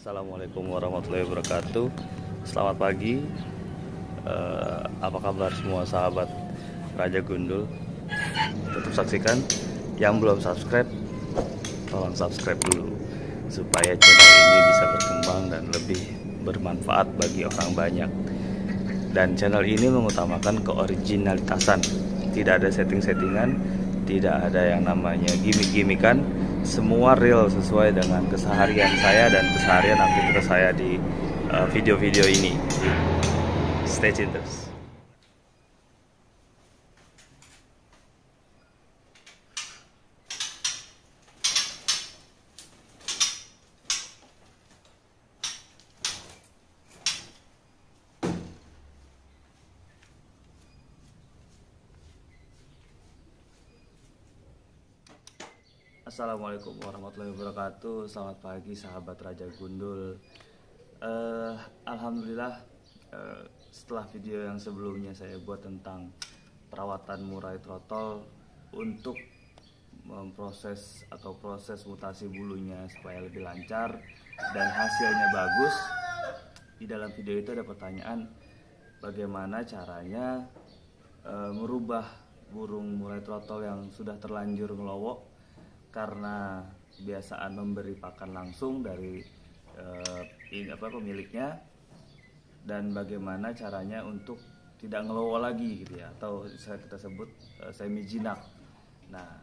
Assalamualaikum warahmatullahi wabarakatuh. Selamat pagi. Apa kabar semua sahabat Raja Gundul? Tetap saksikan. Yang belum subscribe, tolong subscribe dulu supaya channel ini bisa berkembang dan lebih bermanfaat bagi orang banyak. Dan channel ini mengutamakan keoriginalitasan. Tidak ada setting-settingan, tidak ada yang namanya gimmick-gimmickan. Semua real sesuai dengan keseharian saya dan keseharian aktivitas saya di video-video ini. Stay tune terus. Assalamualaikum warahmatullahi wabarakatuh. Selamat pagi sahabat Raja Gundul. Alhamdulillah, setelah video yang sebelumnya saya buat tentang perawatan murai trotol untuk memproses atau proses mutasi bulunya supaya lebih lancar dan hasilnya bagus, di dalam video itu ada pertanyaan bagaimana caranya merubah burung murai trotol yang sudah terlanjur ngelowok karena kebiasaan memberi pakan langsung dari pemiliknya, dan bagaimana caranya untuk tidak ngelowo lagi gitu ya, atau kita sebut semi jinak. Nah,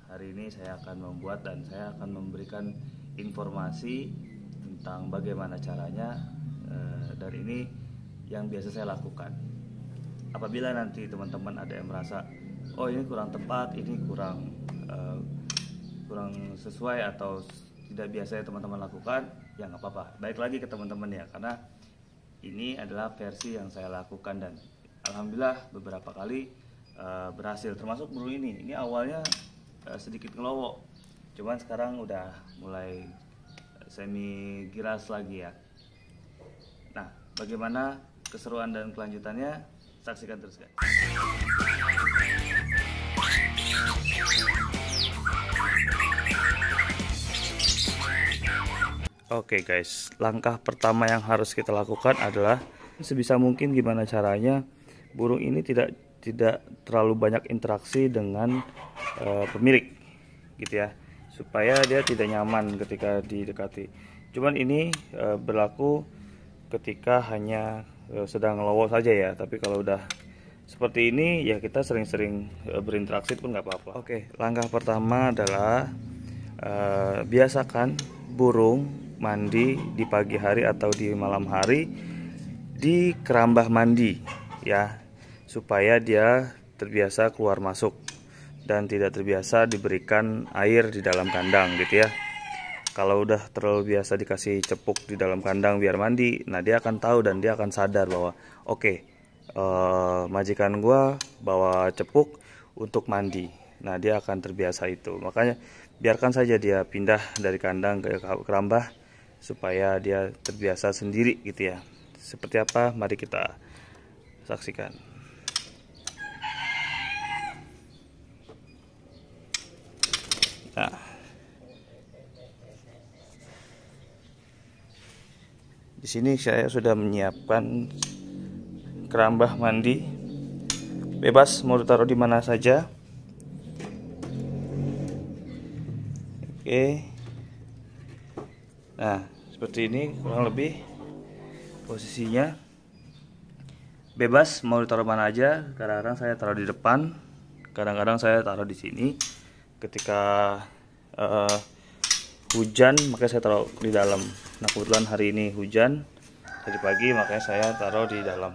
hari ini saya akan membuat dan saya akan memberikan informasi tentang bagaimana caranya, dan ini yang biasa saya lakukan. Apabila nanti teman-teman ada yang merasa, oh ini kurang tepat, ini kurang sesuai atau tidak biasa ya teman-teman lakukan, ya nggak apa-apa, balik lagi ke teman-teman ya, karena ini adalah versi yang saya lakukan dan alhamdulillah beberapa kali berhasil, termasuk burung ini awalnya sedikit ngelowo, cuman sekarang udah mulai semi giras lagi ya. Nah, bagaimana keseruan dan kelanjutannya, saksikan terus guys. Oke guys, langkah pertama yang harus kita lakukan adalah sebisa mungkin gimana caranya burung ini tidak terlalu banyak interaksi dengan pemilik gitu ya, supaya dia tidak nyaman ketika didekati. Cuman ini berlaku ketika hanya sedang ngelowo saja ya, tapi kalau udah seperti ini ya kita sering-sering berinteraksi pun nggak apa-apa. Oke, langkah pertama adalah biasakan burung mandi di pagi hari atau di malam hari di kerambah mandi ya, supaya dia terbiasa keluar masuk dan tidak terbiasa diberikan air di dalam kandang gitu ya. Kalau udah terlalu biasa dikasih cepuk di dalam kandang biar mandi, nah dia akan tahu dan dia akan sadar bahwa oke, majikan gua bawa cepuk untuk mandi. Nah, dia akan terbiasa itu. Makanya biarkan saja dia pindah dari kandang ke kerambah supaya dia terbiasa sendiri gitu ya. Seperti apa? Mari kita saksikan. Nah, di sini saya sudah menyiapkan kerambah mandi, bebas mau ditaruh di mana saja. Oke. Nah, seperti ini kurang lebih posisinya. Bebas mau ditaruh mana aja. Kadang-kadang saya taruh di depan, kadang-kadang saya taruh di sini. Ketika hujan, makanya saya taruh di dalam. Nah, kebetulan hari ini hujan tadi pagi, makanya saya taruh di dalam.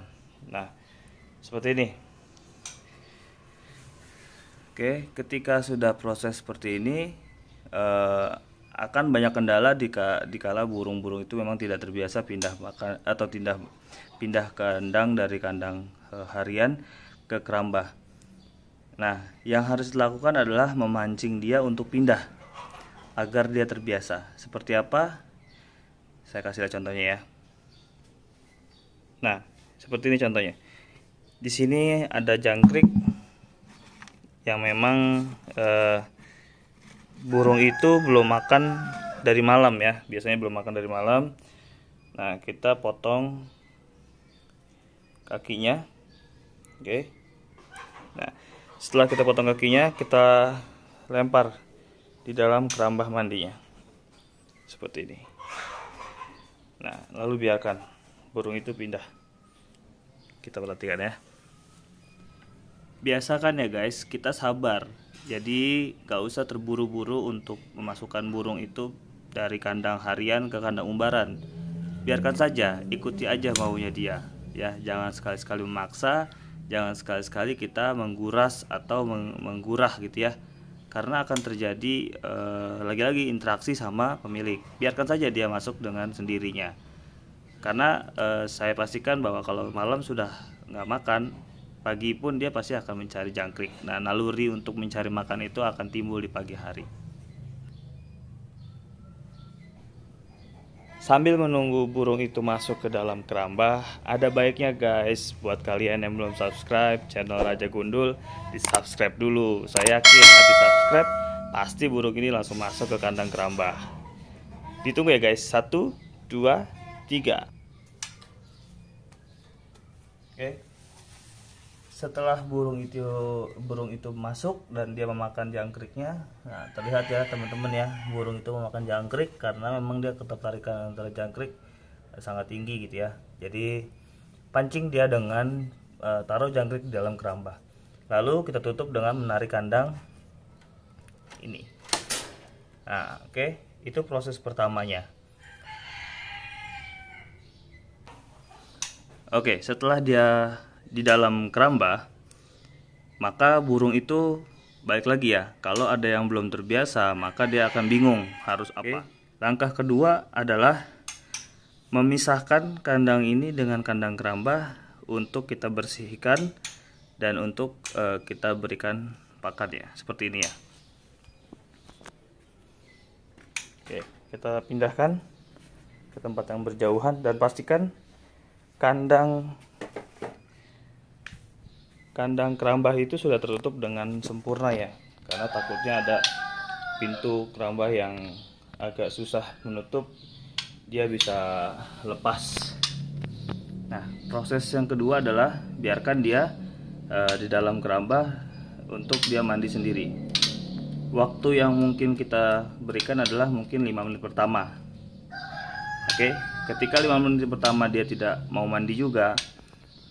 Nah, seperti ini. Oke, ketika sudah proses seperti ini, akan banyak kendala dikala burung-burung itu memang tidak terbiasa pindah makan atau pindah kandang dari kandang harian ke kerambah. Nah, yang harus dilakukan adalah memancing dia untuk pindah agar dia terbiasa. Seperti apa? Saya kasih contohnya ya. Nah, seperti ini contohnya. Di sini ada jangkrik yang memang burung itu belum makan dari malam ya, biasanya belum makan dari malam. Nah, kita potong kakinya. Oke. Nah, setelah kita potong kakinya, kita lempar di dalam kerambah mandinya seperti ini. Nah, lalu biarkan burung itu pindah. Kita perhatikan ya. Biasakan ya guys, kita sabar. Jadi gak usah terburu-buru untuk memasukkan burung itu dari kandang harian ke kandang umbaran. Biarkan saja, ikuti aja maunya dia. Ya, jangan sekali-sekali memaksa, jangan sekali-sekali kita mengguras atau menggurah gitu ya. Karena akan terjadi lagi-lagi interaksi sama pemilik. Biarkan saja dia masuk dengan sendirinya. Karena saya pastikan bahwa kalau malam sudah nggak makan, pagi pun dia pasti akan mencari jangkrik. Nah, naluri untuk mencari makan itu akan timbul di pagi hari. Sambil menunggu burung itu masuk ke dalam kerambah, ada baiknya guys, buat kalian yang belum subscribe channel Raja Gundul, di subscribe dulu. Saya yakin habis subscribe, pasti burung ini langsung masuk ke kandang kerambah. Ditunggu ya guys, 1, 2, 3. Oke. Setelah burung itu masuk dan dia memakan jangkriknya, nah terlihat ya teman-teman ya, burung itu memakan jangkrik karena memang dia ketertarikan antara jangkrik sangat tinggi gitu ya. Jadi pancing dia dengan taruh jangkrik di dalam kerambah, lalu kita tutup dengan menarik kandang ini. Nah, oke, itu proses pertamanya. Oke, setelah dia di dalam kerambah, maka burung itu balik lagi ya. Kalau ada yang belum terbiasa, maka dia akan bingung harus apa. Langkah kedua adalah memisahkan kandang ini dengan kandang kerambah untuk kita bersihkan dan untuk kita berikan pakan ya, seperti ini ya. Oke, kita pindahkan ke tempat yang berjauhan dan pastikan kandang kerambah itu sudah tertutup dengan sempurna ya, karena takutnya ada pintu kerambah yang agak susah menutup, dia bisa lepas. Nah, proses yang kedua adalah biarkan dia di dalam kerambah untuk dia mandi sendiri. Waktu yang mungkin kita berikan adalah mungkin 5 menit pertama. Oke, ketika 5 menit pertama dia tidak mau mandi juga,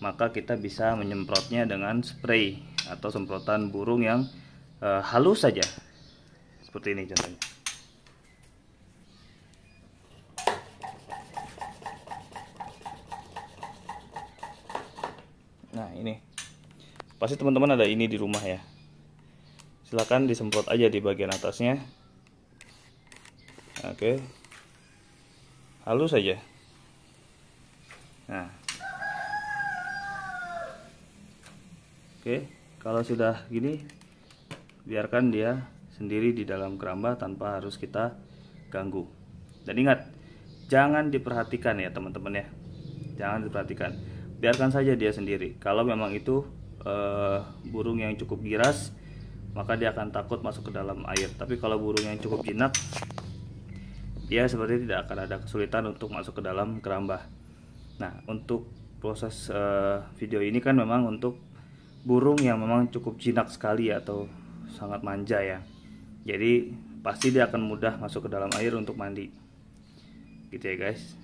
maka kita bisa menyemprotnya dengan spray atau semprotan burung yang halus saja, seperti ini contohnya. Nah, ini pasti teman-teman ada ini di rumah ya, silakan disemprot aja di bagian atasnya. Oke, halus saja. Nah, oke, kalau sudah gini, biarkan dia sendiri di dalam kerambah tanpa harus kita ganggu. Dan ingat, jangan diperhatikan ya teman-teman ya, jangan diperhatikan, biarkan saja dia sendiri. Kalau memang itu burung yang cukup giras, maka dia akan takut masuk ke dalam air. Tapi kalau burung yang cukup jinak, dia seperti tidak akan ada kesulitan untuk masuk ke dalam kerambah. Nah, untuk proses video ini kan memang untuk burung yang memang cukup jinak sekali atau sangat manja ya. Jadi pasti dia akan mudah masuk ke dalam air untuk mandi. Gitu ya guys.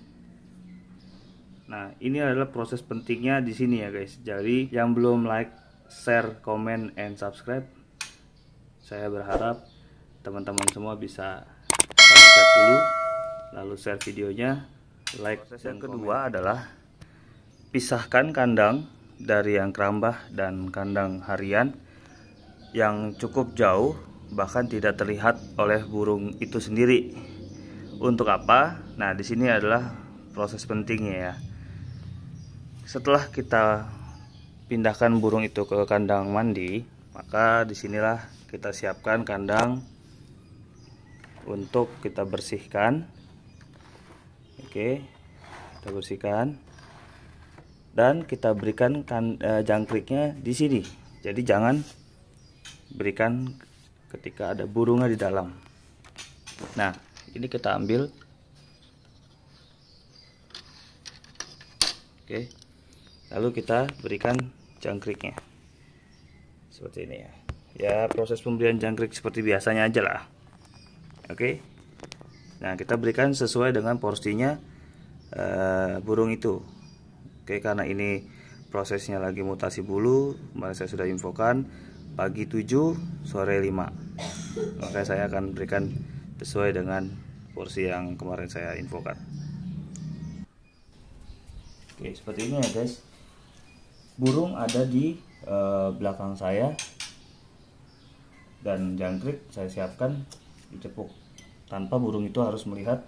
Nah, ini adalah proses pentingnya di sini ya guys. Jadi yang belum like, share, comment, and subscribe, saya berharap teman-teman semua bisa subscribe dulu, lalu share videonya, like. Proses yang kedua adalah pisahkan kandang dari yang kerambah dan kandang harian yang cukup jauh, bahkan tidak terlihat oleh burung itu sendiri. Untuk apa? Nah, di sini adalah proses pentingnya ya. Setelah kita pindahkan burung itu ke kandang mandi, maka disinilah kita siapkan kandang untuk kita bersihkan. Oke, kita bersihkan. Dan kita berikan jangkriknya di sini. Jadi jangan berikan ketika ada burungnya di dalam. Nah, ini kita ambil. Oke, lalu kita berikan jangkriknya seperti ini ya. Ya, proses pemberian jangkrik seperti biasanya aja lah. Oke, nah kita berikan sesuai dengan porsinya burung itu. Oke, karena ini prosesnya lagi mutasi bulu, kemarin saya sudah infokan pagi 7 sore 5, maka saya akan berikan sesuai dengan porsi yang kemarin saya infokan. Oke, seperti ini ya guys. Burung ada di belakang saya, dan jangkrik saya siapkan dicepuk tanpa burung itu harus melihat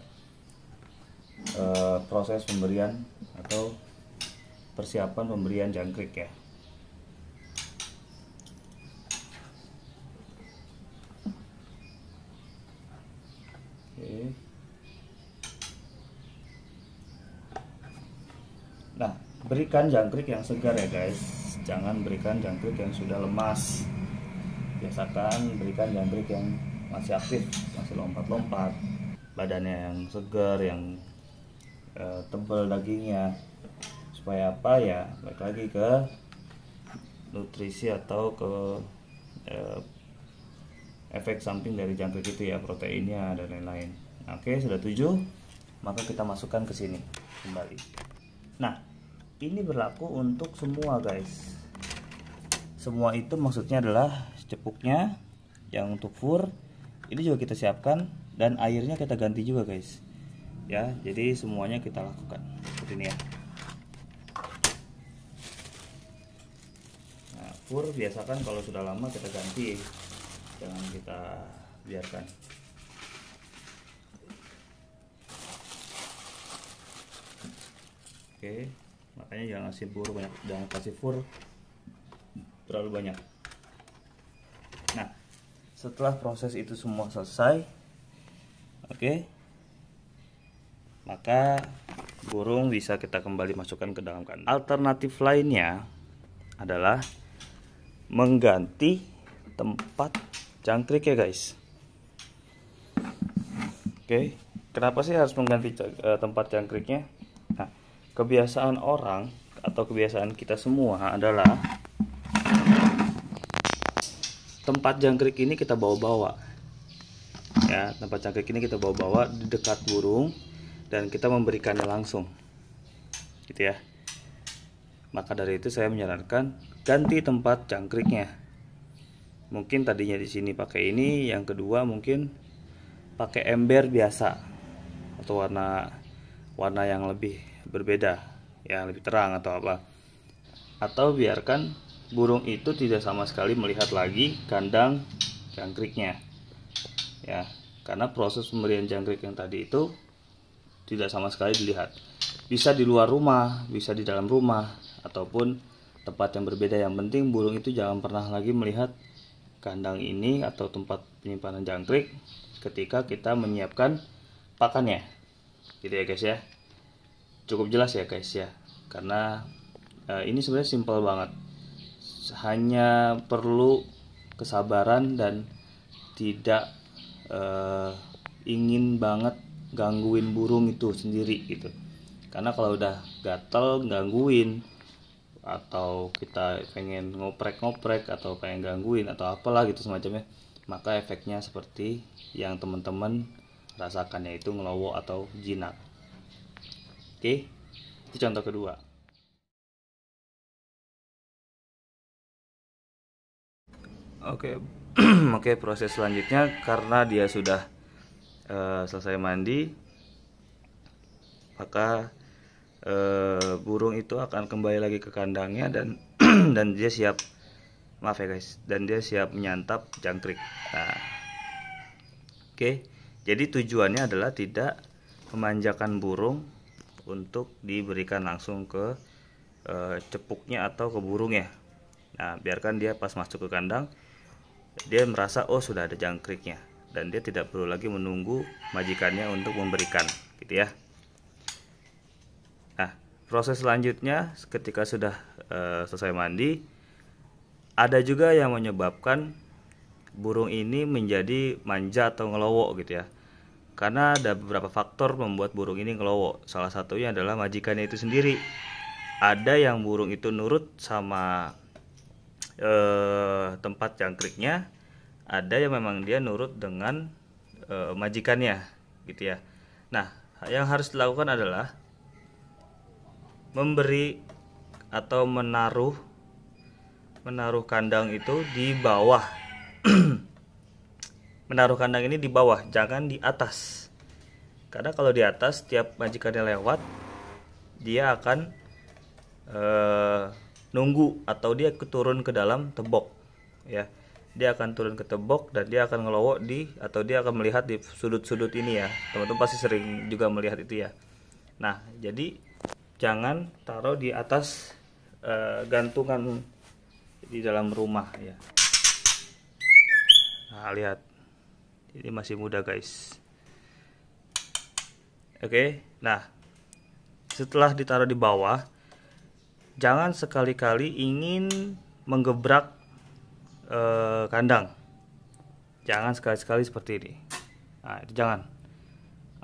proses pemberian atau persiapan pemberian jangkrik ya. Oke. Nah, berikan jangkrik yang segar ya guys, jangan berikan jangkrik yang sudah lemas. Biasakan berikan jangkrik yang masih aktif, masih lompat-lompat, badannya yang segar, yang tebal dagingnya. Supaya apa ya, balik lagi ke nutrisi atau ke efek samping dari jangkrik itu ya, proteinnya dan lain-lain. Oke, sudah 7, maka kita masukkan ke sini kembali. Nah, ini berlaku untuk semua guys. Semua itu maksudnya adalah cepuknya, yang untuk fur ini juga kita siapkan, dan airnya kita ganti juga guys ya. Jadi semuanya kita lakukan seperti ini ya. Nah, fur biasakan kalau sudah lama kita ganti, jangan kita biarkan. Oke, makanya jangan kasih fur banyak, jangan kasih fur terlalu banyak. Nah, setelah proses itu semua selesai, oke, maka burung bisa kita kembali masukkan ke dalam kandang. Alternatif lainnya adalah mengganti tempat jangkrik ya guys. Oke, kenapa sih harus mengganti tempat jangkriknya? Nah, kebiasaan orang atau kebiasaan kita semua adalah tempat jangkrik ini kita bawa-bawa ya, tempat jangkrik ini kita bawa-bawa di dekat burung dan kita memberikannya langsung gitu ya. Maka dari itu saya menyarankan ganti tempat jangkriknya. Mungkin tadinya di sini pakai ini, yang kedua mungkin pakai ember biasa atau warna yang lebih berbeda ya, lebih terang atau apa, atau biarkan burung itu tidak sama sekali melihat lagi kandang jangkriknya ya, karena proses pemberian jangkrik yang tadi itu tidak sama sekali dilihat. Bisa di luar rumah, bisa di dalam rumah, ataupun tempat yang berbeda. Yang penting burung itu jangan pernah lagi melihat kandang ini atau tempat penyimpanan jangkrik ketika kita menyiapkan pakannya gitu ya guys ya. Cukup jelas ya guys ya, karena ini sebenarnya simpel banget. Hanya perlu kesabaran dan tidak ingin banget gangguin burung itu sendiri gitu. Karena kalau udah gatel gangguin, atau kita pengen ngoprek-ngoprek atau pengen gangguin atau apalah gitu semacamnya, maka efeknya seperti yang teman-teman rasakan, yaitu ngelowo atau jinak. Oke, itu contoh kedua. Oke, oke, proses selanjutnya karena dia sudah selesai mandi, maka burung itu akan kembali lagi ke kandangnya dan dan dia siap, maaf ya guys, dan dia siap menyantap jangkrik. Nah, oke, jadi tujuannya adalah tidak memanjakan burung untuk diberikan langsung ke cepuknya atau ke burungnya. Nah, biarkan dia pas masuk ke kandang dia merasa oh sudah ada jangkriknya, dan dia tidak perlu lagi menunggu majikannya untuk memberikan gitu ya. Nah, proses selanjutnya ketika sudah selesai mandi, ada juga yang menyebabkan burung ini menjadi manja atau ngelowo gitu ya. Karena ada beberapa faktor membuat burung ini ngelowo. Salah satunya adalah majikannya itu sendiri. Ada yang burung itu nurut sama tempat jangkriknya, ada yang memang dia nurut dengan majikannya gitu ya. Nah, yang harus dilakukan adalah memberi atau menaruh kandang itu di bawah. Menaruh kandang ini di bawah, jangan di atas. Karena kalau di atas, tiap majikannya lewat, dia akan nunggu atau dia turun ke dalam tembok, ya. Dia akan turun ke tembok dan dia akan ngelowo atau dia akan melihat di sudut-sudut ini ya. Teman-teman pasti sering juga melihat itu ya. Nah, jadi jangan taruh di atas gantungan di dalam rumah ya. Nah, lihat. Ini masih muda guys. Oke, nah setelah ditaruh di bawah, jangan sekali-kali ingin menggebrak kandang. Jangan sekali-kali seperti ini. Nah, itu jangan.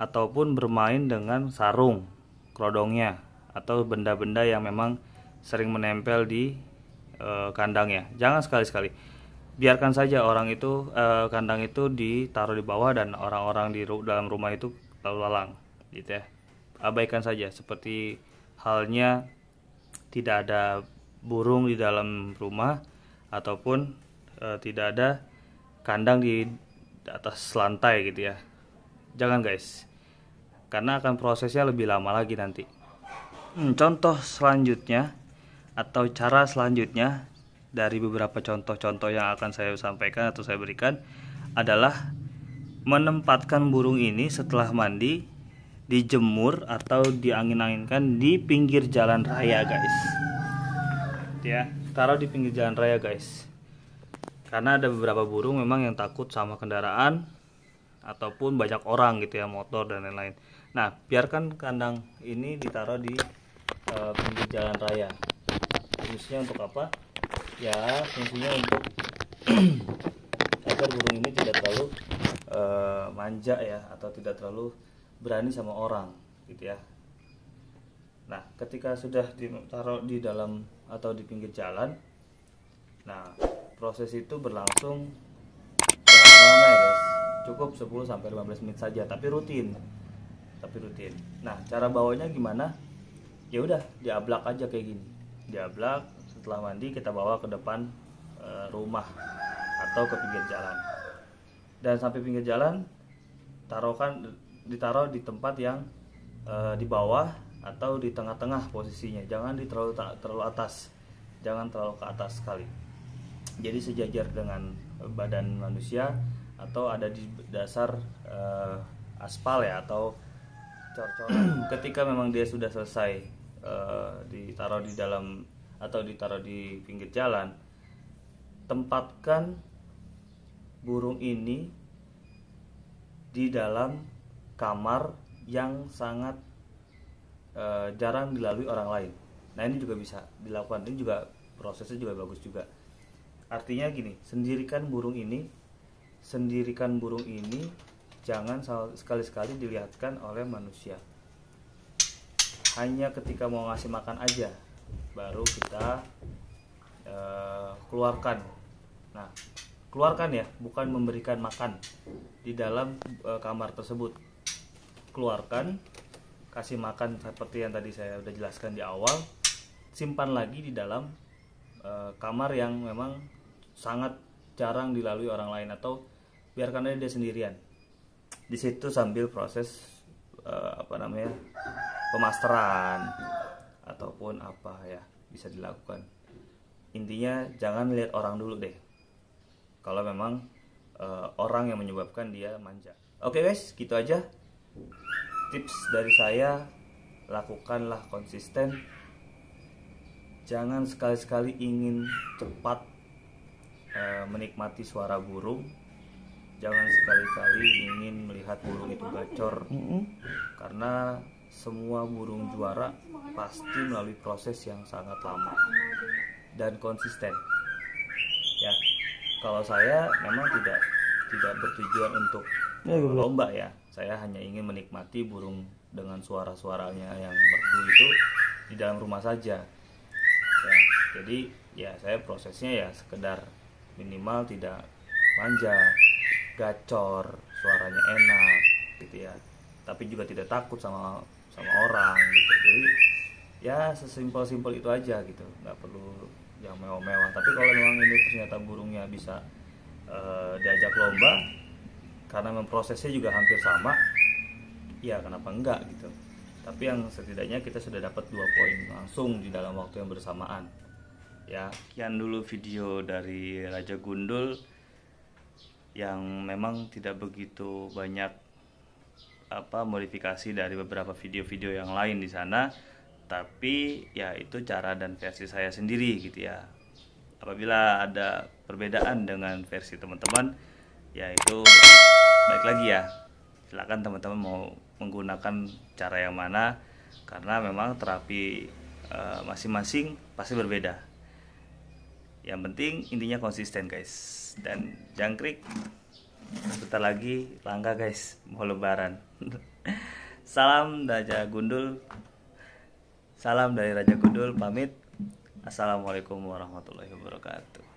Ataupun bermain dengan sarung, kerodongnya, atau benda-benda yang memang sering menempel di kandangnya. Jangan sekali-sekali. Biarkan saja orang itu kandang itu ditaruh di bawah dan orang-orang di dalam rumah itu lalu lalang, gitu ya. Abaikan saja, seperti halnya tidak ada burung di dalam rumah ataupun tidak ada kandang di atas lantai gitu ya. Jangan guys, karena akan prosesnya lebih lama lagi nanti. Contoh selanjutnya atau cara selanjutnya dari beberapa contoh-contoh yang akan saya sampaikan atau saya berikan adalah menempatkan burung ini setelah mandi dijemur atau diangin-anginkan di pinggir jalan raya guys. Ya, taruh di pinggir jalan raya guys. Karena ada beberapa burung memang yang takut sama kendaraan ataupun banyak orang gitu ya, motor dan lain-lain. Nah, biarkan kandang ini ditaruh di pinggir jalan raya. Fungsinya untuk apa? Ya, fungsinya untuk agar burung ini tidak terlalu manja ya, atau tidak terlalu berani sama orang gitu ya. Nah, ketika sudah ditaruh di dalam atau di pinggir jalan, nah proses itu berlangsung jangan lama ya guys, cukup 10-15 menit saja, tapi rutin. Nah, cara bawanya gimana? Ya udah, diablak aja kayak gini, diablak. Setelah mandi kita bawa ke depan rumah atau ke pinggir jalan, dan sampai pinggir jalan ditaruh di tempat yang di bawah atau di tengah-tengah posisinya. Jangan terlalu atas, jangan terlalu ke atas sekali. Jadi sejajar dengan badan manusia atau ada di dasar aspal ya, atau cor-coran. Ketika memang dia sudah selesai ditaruh di dalam atau ditaruh di pinggir jalan, tempatkan burung ini di dalam kamar yang sangat jarang dilalui orang lain. Nah, ini juga bisa dilakukan, ini juga prosesnya juga bagus juga. Artinya gini, sendirikan burung ini jangan sekali-sekali dilihatkan oleh manusia. Hanya ketika mau ngasih makan aja baru kita keluarkan. Nah, keluarkan ya, bukan memberikan makan di dalam kamar tersebut. Keluarkan, kasih makan seperti yang tadi saya udah jelaskan di awal. Simpan lagi di dalam kamar yang memang sangat jarang dilalui orang lain, atau biarkan aja dia sendirian di situ sambil proses pemasteran ataupun apa ya bisa dilakukan. Intinya jangan lihat orang dulu deh, kalau memang orang yang menyebabkan dia manja. Oke guys, gitu aja tips dari saya. Lakukanlah konsisten, jangan sekali-sekali ingin cepat menikmati suara burung, jangan sekali-kali ingin melihat burung itu gacor, karena semua burung juara pasti melalui proses yang sangat lama dan konsisten ya. Kalau saya memang tidak bertujuan untuk lomba ya. Saya hanya ingin menikmati burung dengan suara-suaranya yang merdu itu di dalam rumah saja. Ya, jadi ya saya prosesnya ya sekedar minimal tidak manja, gacor, suaranya enak gitu ya. Tapi juga tidak takut sama orang gitu. Jadi ya sesimpel-simpel itu aja gitu, nggak perlu yang mewah-mewah. Tapi kalau memang ini ternyata burungnya bisa diajak lomba karena memprosesnya juga hampir sama, ya kenapa enggak gitu. Tapi yang setidaknya kita sudah dapat 2 poin langsung di dalam waktu yang bersamaan. Ya, sekian dulu video dari Raja Gundul yang memang tidak begitu banyak modifikasi dari beberapa video-video yang lain di sana, tapi ya itu cara dan versi saya sendiri gitu ya. Apabila ada perbedaan dengan versi teman-teman, ya itu baik lagi ya, silakan teman-teman mau menggunakan cara yang mana, karena memang terapi masing-masing pasti berbeda. Yang penting intinya konsisten guys. Dan jangkrik sebentar lagi langka guys, mau lebaran. Salam Raja Gundul. Salam dari Raja Gundul pamit. Assalamualaikum warahmatullahi wabarakatuh.